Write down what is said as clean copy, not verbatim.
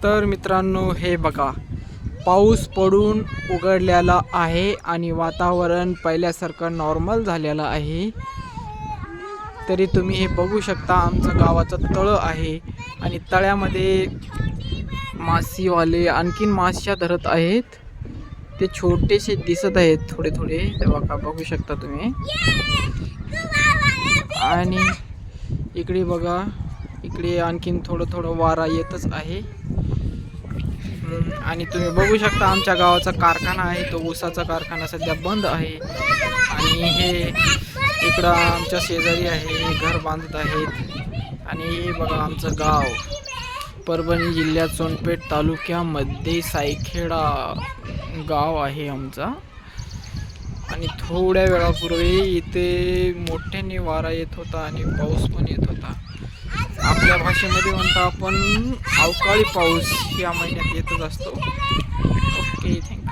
तर मित्रांनो, हे बघा, पाऊस पडून उघडलेला आहे आणि वातावरण पहिल्यासारखं नॉर्मल झालेलं आहे. तरी तुम्ही हे बघू शकता, आमचं गावाचं तळं आहे आणि तळ्यामध्ये मासेवाले आणखीन माश्या धरत आहेत. ते छोटेसे दिसत आहेत, थोडे थोडे, ते बघा, बघू शकता तुम्ही. आणि इकडे बघा, इकडे आणखीन थोडं थोडं वारा येतच आहे. आणि तुम्ही बघू शकता, आमच्या गावाचा कारखाना आहे, तो ऊसाचा कारखाना सध्या बंद आहे. आणि हे इकडं आमच्या शेजारी आहे, घर बांधत आहेत. आणि हे बघा, आमचं गाव परभणी जिल्ह्यात सोनपेठ तालुक्यामध्ये सायखेडा गाव आहे आमचा. आणि थोड्या वेळापूर्वी इथे मोठ्याने वारा येत होता आणि पाऊस पण येत होता. आपल्या भाषेमध्ये म्हणतो आपण अवकाळी पाऊस या महिन्यात येतच असतो. Okay, thank you.